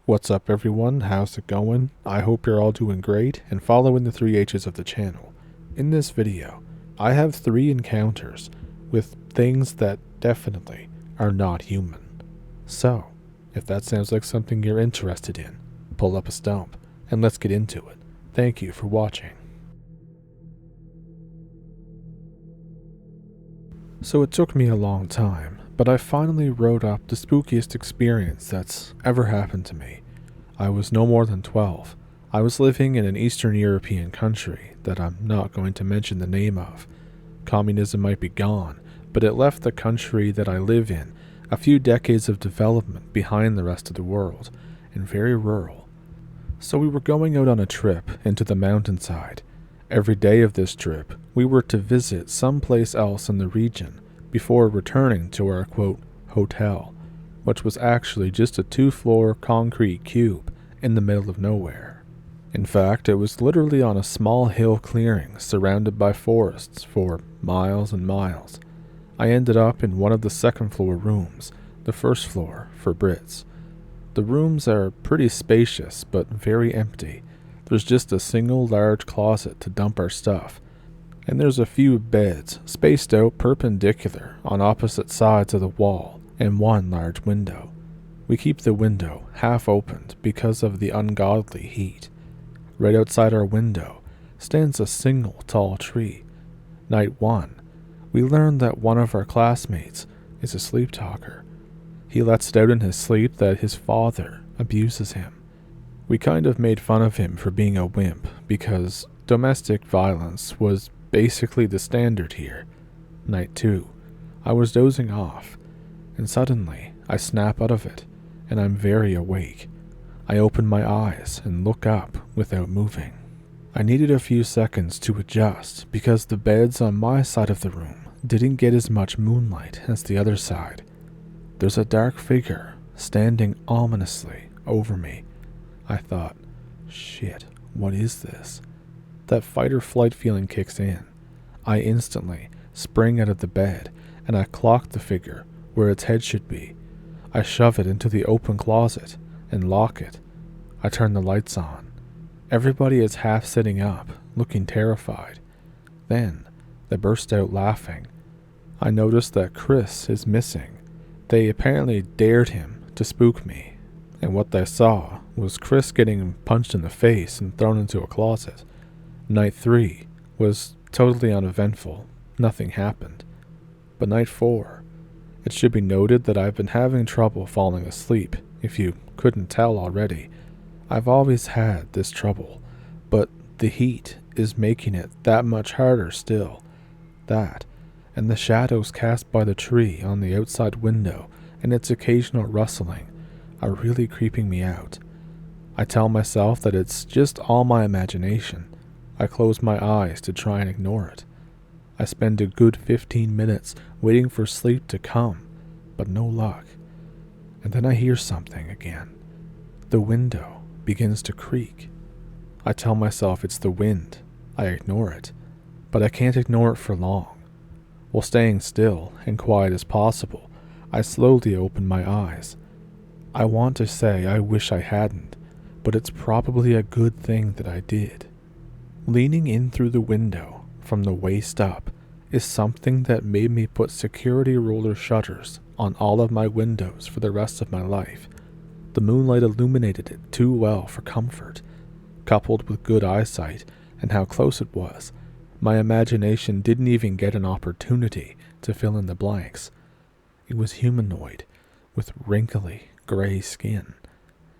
What's up everyone, how's it going? I hope you're all doing great and following the 3 H's of the channel. In this video, I have 3 encounters with things that definitely are not human. So, if that sounds like something you're interested in, pull up a stump and let's get into it. Thank you for watching. So it took me a long time, but I finally wrote up the spookiest experience that's ever happened to me. I was no more than 12. I was living in an Eastern European country that I'm not going to mention the name of. Communism might be gone, but it left the country that I live in a few decades of development behind the rest of the world, and very rural. So we were going out on a trip into the mountainside. Every day of this trip, we were to visit someplace else in the region before returning to our, quote, hotel, which was actually just a 2-floor concrete cube in the middle of nowhere. In fact, it was literally on a small hill clearing surrounded by forests for miles and miles. I ended up in one of the second-floor rooms, the first floor for Brits. The rooms are pretty spacious but very empty. There's just a single large closet to dump our stuff, and there's a few beds spaced out perpendicular on opposite sides of the wall and one large window. We keep the window half opened because of the ungodly heat. Right outside our window stands a single tall tree. Night 1, we learn that one of our classmates is a sleep talker. He lets it out in his sleep that his father abuses him. We kind of made fun of him for being a wimp because domestic violence was basically the standard here. Night 2, I was dozing off, and suddenly I snap out of it, and I'm very awake. I open my eyes and look up without moving. I needed a few seconds to adjust because the beds on my side of the room didn't get as much moonlight as the other side. There's a dark figure standing ominously over me. I thought, shit, what is this? That fight or flight feeling kicks in. I instantly spring out of the bed and I clock the figure where its head should be. I shove it into the open closet and lock it. I turn the lights on. Everybody is half sitting up, looking terrified. Then they burst out laughing. I notice that Chris is missing. They apparently dared him to spook me, and what they saw was Chris getting punched in the face and thrown into a closet. Night 3 was totally uneventful. Nothing happened. But night 4, it should be noted that I've been having trouble falling asleep, if you couldn't tell already. I've always had this trouble, but the heat is making it that much harder still. That, and the shadows cast by the tree on the outside window and its occasional rustling are really creeping me out. I tell myself that it's just all my imagination. I close my eyes to try and ignore it. I spend a good 15 minutes waiting for sleep to come, but no luck. And then I hear something again. The window begins to creak. I tell myself it's the wind. I ignore it, but I can't ignore it for long. While staying still and quiet as possible, I slowly open my eyes. I want to say I wish I hadn't, but it's probably a good thing that I did. Leaning in through the window, from the waist up, is something that made me put security roller shutters on all of my windows for the rest of my life. The moonlight illuminated it too well for comfort. Coupled with good eyesight and how close it was, my imagination didn't even get an opportunity to fill in the blanks. It was humanoid, with wrinkly, gray skin.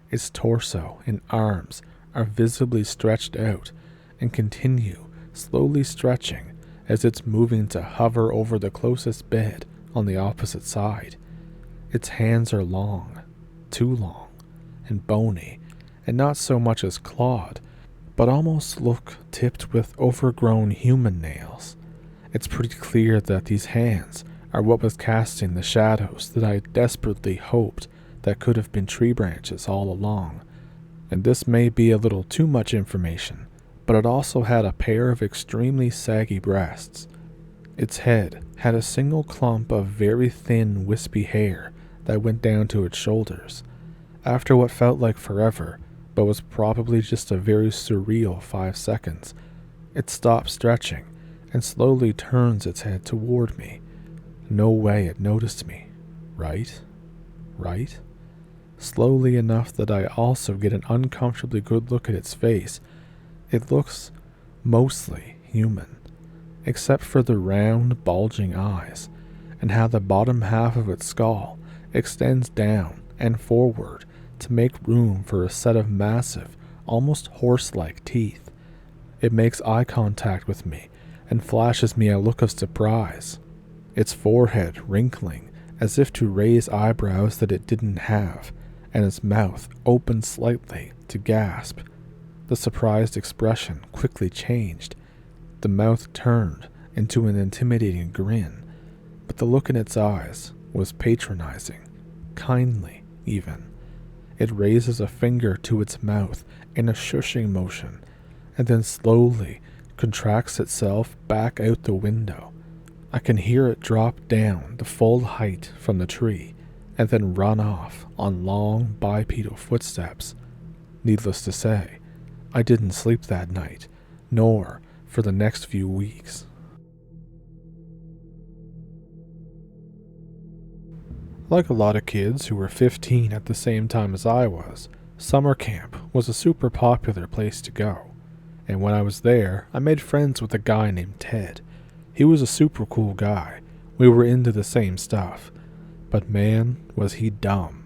Its torso and arms are visibly stretched out and continue slowly stretching as it's moving to hover over the closest bed on the opposite side. Its hands are long, too long, and bony, and not so much as clawed, but almost look tipped with overgrown human nails. It's pretty clear that these hands are what was casting the shadows that I desperately hoped that could have been tree branches all along. And this may be a little too much information, but it also had a pair of extremely saggy breasts. Its head had a single clump of very thin, wispy hair that went down to its shoulders. After what felt like forever, but was probably just a very surreal 5 seconds, it stops stretching and slowly turns its head toward me. No way it noticed me. Right? Right? Slowly enough that I also get an uncomfortably good look at its face. It looks mostly human, except for the round, bulging eyes, and how the bottom half of its skull extends down and forward to make room for a set of massive, almost horse-like teeth. It makes eye contact with me and flashes me a look of surprise, its forehead wrinkling as if to raise eyebrows that it didn't have, and its mouth opened slightly to gasp. The surprised expression quickly changed. The mouth turned into an intimidating grin, but the look in its eyes was patronizing, kindly even. It raises a finger to its mouth in a shushing motion, and then slowly contracts itself back out the window. I can hear it drop down the full height from the tree, and then run off on long bipedal footsteps. Needless to say, I didn't sleep that night, nor for the next few weeks. Like a lot of kids who were 15 at the same time as I was, summer camp was a super popular place to go. And when I was there, I made friends with a guy named Ted. He was a super cool guy. We were into the same stuff. But man, was he dumb.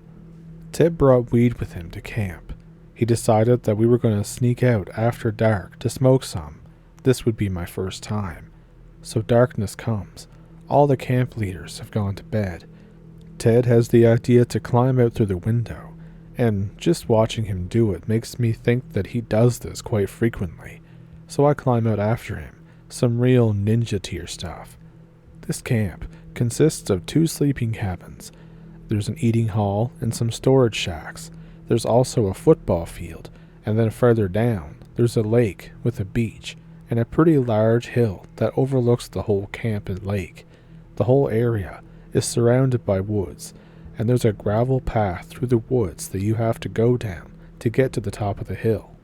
Ted brought weed with him to camp. He decided that we were going to sneak out after dark to smoke some. This would be my first time. So darkness comes. All the camp leaders have gone to bed. Ted has the idea to climb out through the window, and just watching him do it makes me think that he does this quite frequently. So I climb out after him, some real ninja tier stuff. This camp consists of 2 sleeping cabins. There's an eating hall and some storage shacks. There's also a football field, and then further down, there's a lake with a beach and a pretty large hill that overlooks the whole camp and lake. The whole area is surrounded by woods, and there's a gravel path through the woods that you have to go down to get to the top of the hill.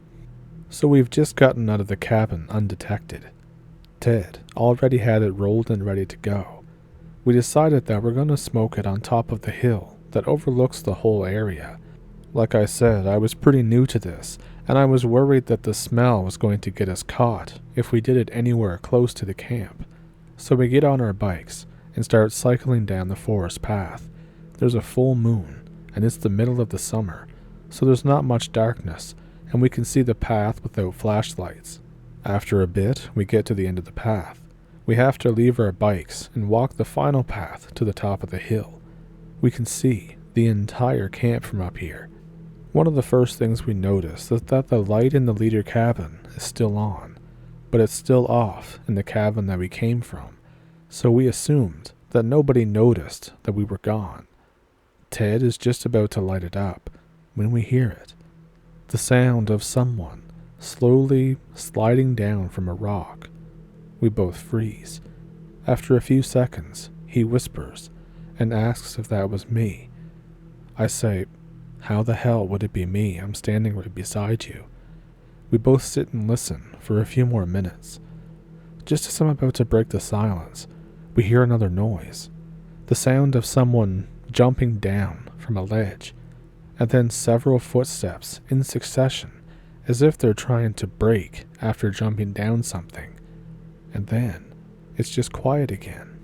So we've just gotten out of the cabin undetected. Ted already had it rolled and ready to go. We decided that we're going to smoke it on top of the hill that overlooks the whole area. Like I said, I was pretty new to this, and I was worried that the smell was going to get us caught if we did it anywhere close to the camp. So we get on our bikes and start cycling down the forest path. There's a full moon, and it's the middle of the summer, so there's not much darkness, and we can see the path without flashlights. After a bit, we get to the end of the path. We have to leave our bikes and walk the final path to the top of the hill. We can see the entire camp from up here. One of the first things we notice is that the light in the leader cabin is still on, but it's still off in the cabin that we came from, so we assumed that nobody noticed that we were gone. Ted is just about to light it up when we hear it. The sound of someone slowly sliding down from a rock. We both freeze. After a few seconds, he whispers and asks if that was me. I say, "How the hell would it be me? I'm standing right beside you." We both sit and listen for a few more minutes. Just as I'm about to break the silence, we hear another noise. The sound of someone jumping down from a ledge, and then several footsteps in succession, as if they're trying to break after jumping down something. And then it's just quiet again.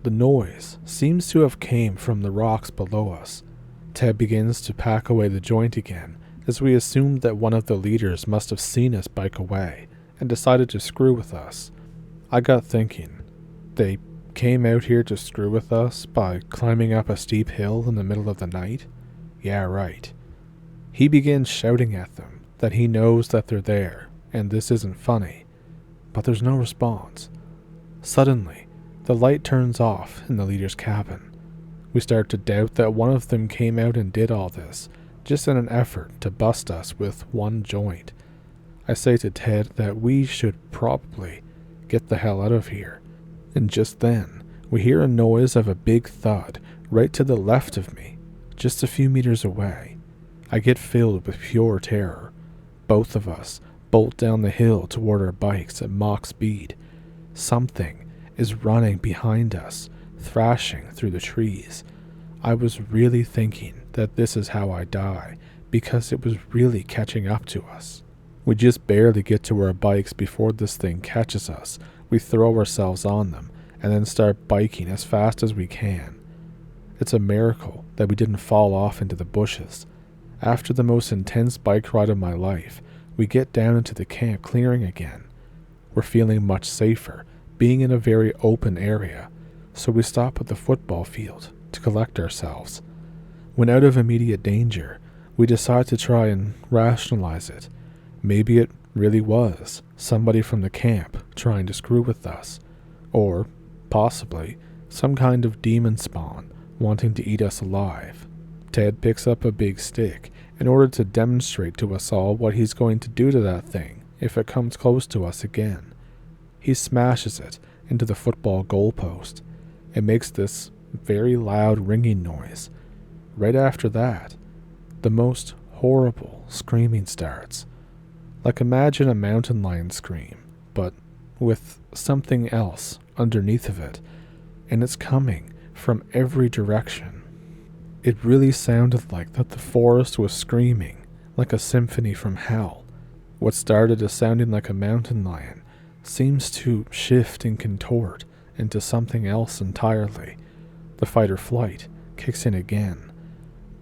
The noise seems to have came from the rocks below us. Ted begins to pack away the joint again, as we assumed that one of the leaders must have seen us bike away and decided to screw with us. I got thinking, they came out here to screw with us by climbing up a steep hill in the middle of the night? Yeah, right. He begins shouting at them that he knows that they're there, and this isn't funny. But there's no response. Suddenly, the light turns off in the leader's cabin. We start to doubt that one of them came out and did all this, just in an effort to bust us with one joint. I say to Ted that we should probably get the hell out of here. And just then, we hear a noise of a big thud right to the left of me, just a few meters away. I get filled with pure terror. Both of us bolt down the hill toward our bikes at Mach speed. Something is running behind us, thrashing through the trees. I was really thinking that this is how I die, because it was really catching up to us. We just barely get to our bikes before this thing catches us. We throw ourselves on them, and then start biking as fast as we can. It's a miracle that we didn't fall off into the bushes. After the most intense bike ride of my life, we get down into the camp clearing again. We're feeling much safer, being in a very open area, so we stop at the football field to collect ourselves. When out of immediate danger, we decide to try and rationalize it. Maybe it really was somebody from the camp trying to screw with us, or possibly some kind of demon spawn wanting to eat us alive. Ted picks up a big stick in order to demonstrate to us all what he's going to do to that thing if it comes close to us again. He smashes it into the football goalpost. It makes this very loud ringing noise. Right after that, the most horrible screaming starts. Like, imagine a mountain lion scream, but with something else underneath of it, and it's coming from every direction. It really sounded like that the forest was screaming, like a symphony from hell. What started as sounding like a mountain lion seems to shift and contort into something else entirely. The fight or flight kicks in again.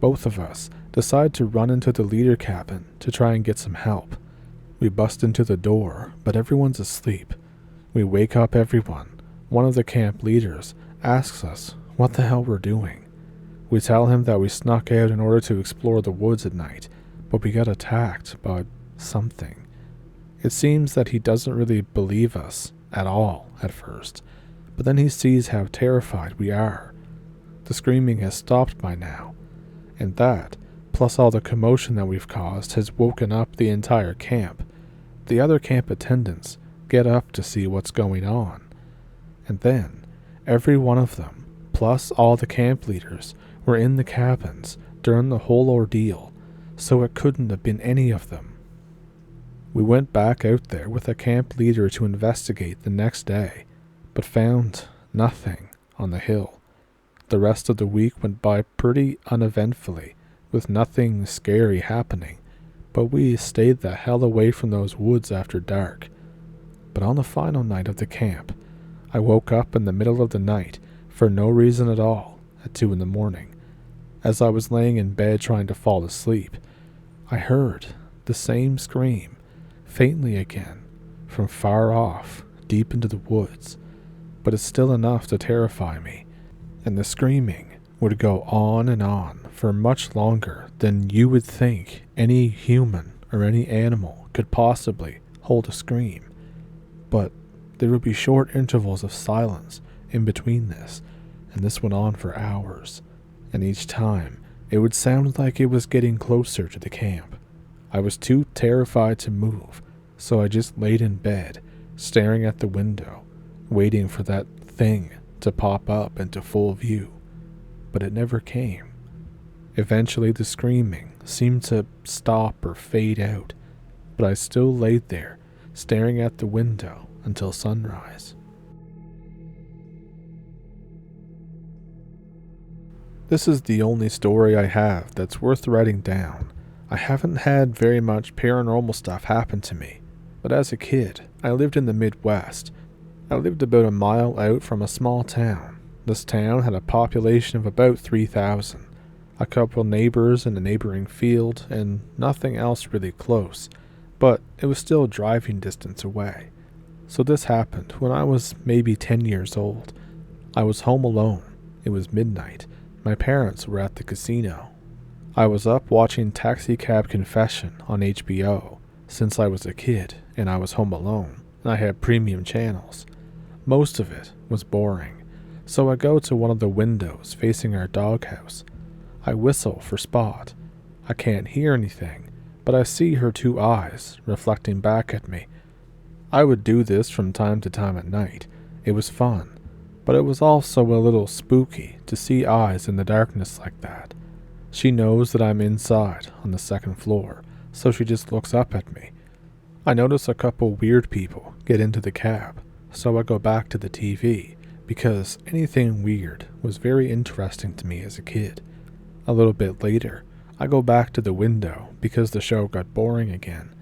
Both of us decide to run into the leader cabin to try and get some help. We bust into the door, but everyone's asleep. We wake up everyone. One of the camp leaders asks us what the hell we're doing. We tell him that we snuck out in order to explore the woods at night, but we got attacked by something. It seems that he doesn't really believe us at all at first, but then he sees how terrified we are. The screaming has stopped by now, and that, plus all the commotion that we've caused, has woken up the entire camp. The other camp attendants get up to see what's going on, and then every one of them, plus all the camp leaders, were in the cabins during the whole ordeal, so it couldn't have been any of them. We went back out there with a camp leader to investigate the next day, but found nothing on the hill. The rest of the week went by pretty uneventfully, with nothing scary happening, but we stayed the hell away from those woods after dark. But on the final night of the camp, I woke up in the middle of the night for no reason at all at 2 a.m. As I was laying in bed trying to fall asleep, I heard the same scream, faintly again, from far off, deep into the woods, but it's still enough to terrify me, and the screaming would go on and on for much longer than you would think any human or any animal could possibly hold a scream. But there would be short intervals of silence in between this, and this went on for hours, and each time it would sound like it was getting closer to the camp. I was too terrified to move, so I just laid in bed, staring at the window, waiting for that thing to pop up into full view. But it never came. Eventually the screaming seemed to stop or fade out, but I still laid there, staring at the window until sunrise. This is the only story I have that's worth writing down. I haven't had very much paranormal stuff happen to me, but as a kid, I lived in the Midwest. I lived about a mile out from a small town. This town had a population of about 3,000, a couple neighbors in a neighboring field, and nothing else really close, but it was still driving distance away. So this happened when I was maybe 10 years old. I was home alone. It was midnight. My parents were at the casino. I was up watching Taxi Cab Confession on HBO. Since I was a kid and I was home alone, I had premium channels. Most of it was boring, so I go to one of the windows facing our doghouse. I whistle for Spot. I can't hear anything, but I see her 2 eyes reflecting back at me. I would do this from time to time at night. It was fun, but it was also a little spooky to see eyes in the darkness like that. She knows that I'm inside on the second floor, so she just looks up at me. I notice a couple weird people get into the cab, so I go back to the TV because anything weird was very interesting to me as a kid. A little bit later, I go back to the window because the show got boring again.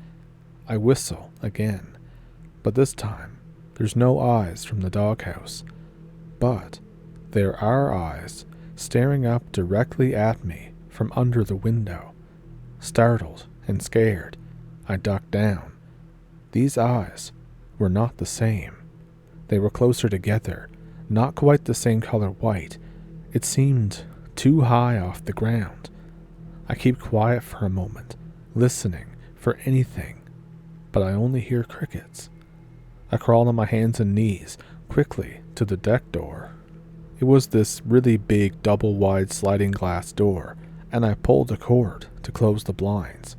I whistle again, but this time there's no eyes from the doghouse. But there are eyes staring up directly at me from under the window. Startled and scared, I duck down. These eyes were not the same. They were closer together, not quite the same color white. It seemed too high off the ground. I keep quiet for a moment, listening for anything, but I only hear crickets. I crawl on my hands and knees quickly to the deck door. It was this really big double-wide sliding glass door, and I pull the cord to close the blinds.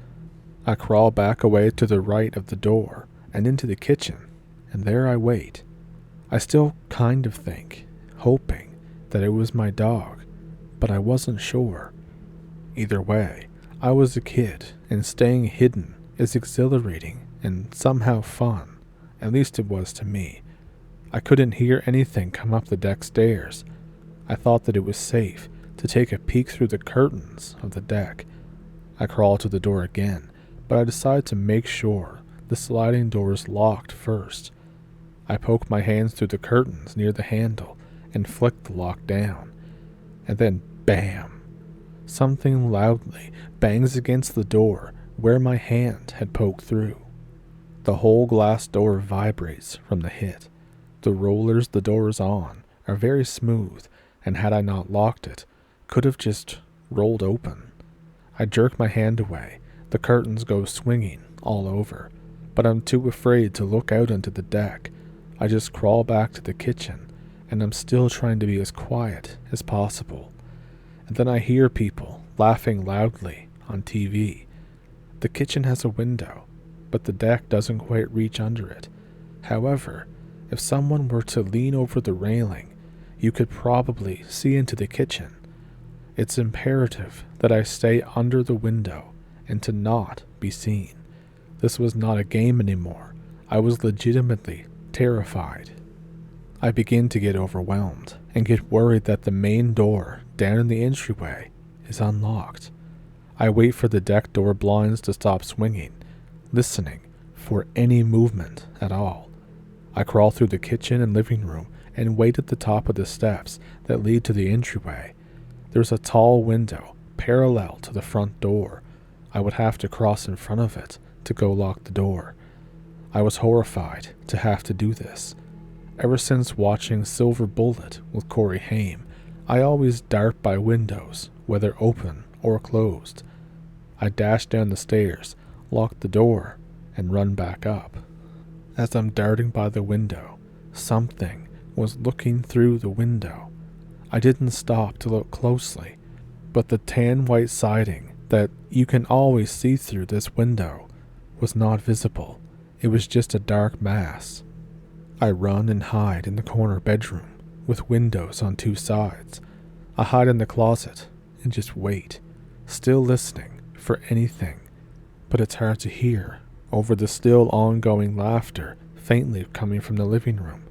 I crawl back away to the right of the door and into the kitchen, and there I wait. I still kind of think, hoping that it was my dog, but I wasn't sure. Either way, I was a kid, and staying hidden is exhilarating and somehow fun. At least it was to me. I couldn't hear anything come up the deck stairs. I thought that it was safe to take a peek through the curtains of the deck. I crawl to the door again, but I decide to make sure the sliding door is locked first. I poke my hands through the curtains near the handle and flick the lock down. And then bam! Something loudly bangs against the door where my hand had poked through. The whole glass door vibrates from the hit. The rollers the door is on are very smooth, and had I not locked it, could have just rolled open. I jerk my hand away. The curtains go swinging all over, but I'm too afraid to look out onto the deck. I just crawl back to the kitchen, and I'm still trying to be as quiet as possible. And then I hear people laughing loudly on TV. The kitchen has a window, but the deck doesn't quite reach under it. However, if someone were to lean over the railing, you could probably see into the kitchen. It's imperative that I stay under the window and to not be seen. This was not a game anymore. I was legitimately terrified. I begin to get overwhelmed and get worried that the main door down in the entryway is unlocked. I wait for the deck door blinds to stop swinging, listening for any movement at all. I crawl through the kitchen and living room and wait at the top of the steps that lead to the entryway. There's a tall window parallel to the front door. I would have to cross in front of it to go lock the door. I was horrified to have to do this. Ever since watching Silver Bullet with Corey Haim, I always dart by windows, whether open or closed. I dash down the stairs, lock the door, and run back up. As I'm darting by the window, something was looking through the window. I didn't stop to look closely, but the tan white siding that you can always see through this window was not visible. It was just a dark mass. I run and hide in the corner bedroom with windows on two sides. I hide in the closet and just wait, still listening for anything, but it's hard to hear over the still ongoing laughter faintly coming from the living room.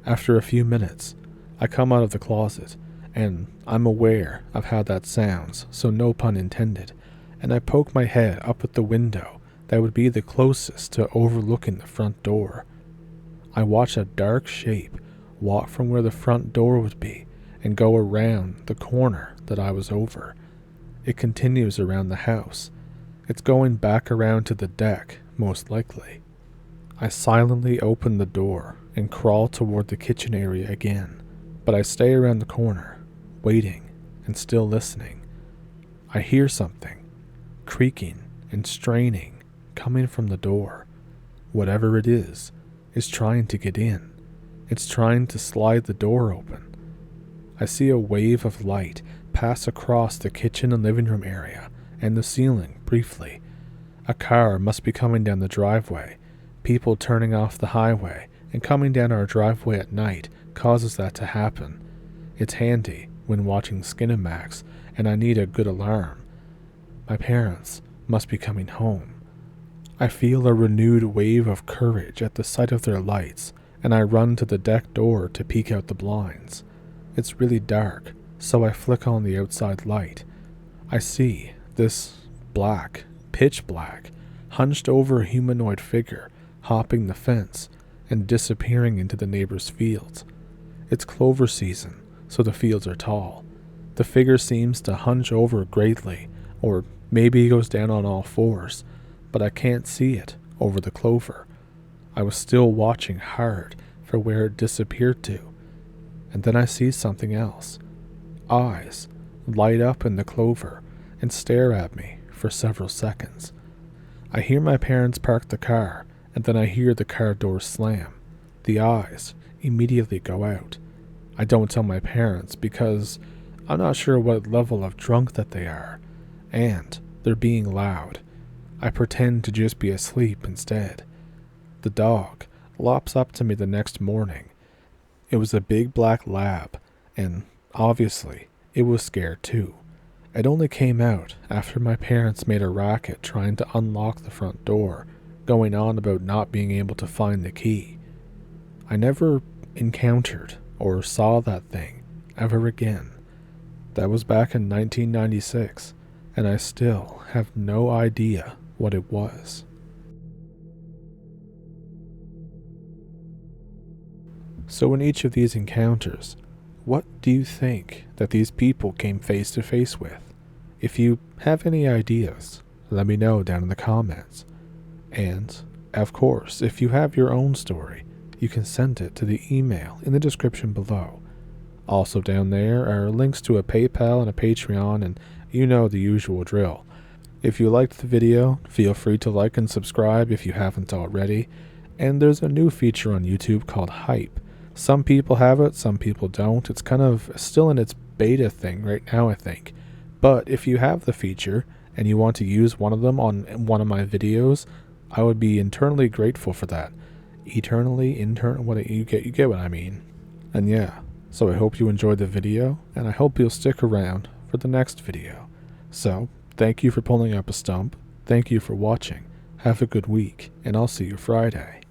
After a few minutes, I come out of the closet, and I'm aware of how that sounds, so no pun intended, and I poke my head up at the window that would be the closest to overlooking the front door. I watch a dark shape walk from where the front door would be and go around the corner that I was over. It continues around the house. It's going back around to the deck, most likely. I silently open the door and crawl toward the kitchen area again, but I stay around the corner, waiting and still listening. I hear something, creaking and straining, coming from the door. Whatever it is trying to get in. It's trying to slide the door open. I see a wave of light pass across the kitchen and living room area and the ceiling briefly. A car must be coming down the driveway. People turning off the highway and coming down our driveway at night causes that to happen. It's handy when watching Skinamax and I need a good alarm. My parents must be coming home. I feel a renewed wave of courage at the sight of their lights, and I run to the deck door to peek out the blinds. It's really dark, so I flick on the outside light. I see this black, pitch black, hunched over humanoid figure hopping the fence and disappearing into the neighbor's fields. It's clover season, so the fields are tall. The figure seems to hunch over greatly, or maybe he goes down on all fours, but I can't see it over the clover. I was still watching hard for where it disappeared to, and then I see something else. Eyes light up in the clover and stare at me for several seconds. I hear my parents park the car, and then I hear the car door slam. The eyes immediately go out. I don't tell my parents because I'm not sure what level of drunk that they are, and they're being loud. I pretend to just be asleep instead. The dog lops up to me the next morning. It was a big black lab, and obviously it was scared too. It only came out after my parents made a racket trying to unlock the front door, going on about not being able to find the key. I never encountered or saw that thing ever again. That was back in 1996, and I still have no idea what it was. So in each of these encounters, what do you think that these people came face to face with? If you have any ideas, let me know down in the comments. And, of course, if you have your own story, you can send it to the email in the description below. Also down there are links to a PayPal and a Patreon, and you know the usual drill. If you liked the video, feel free to like and subscribe if you haven't already. And there's a new feature on YouTube called Hype. Some people have it, some people don't. It's kind of still in its beta thing right now, I think. But if you have the feature and you want to use one of them on one of my videos, I would be eternally grateful for that. What you get what I mean. And yeah, so I hope you enjoyed the video, and I hope you'll stick around for the next video. So, thank you for pulling up a stump, thank you for watching, have a good week, and I'll see you Friday.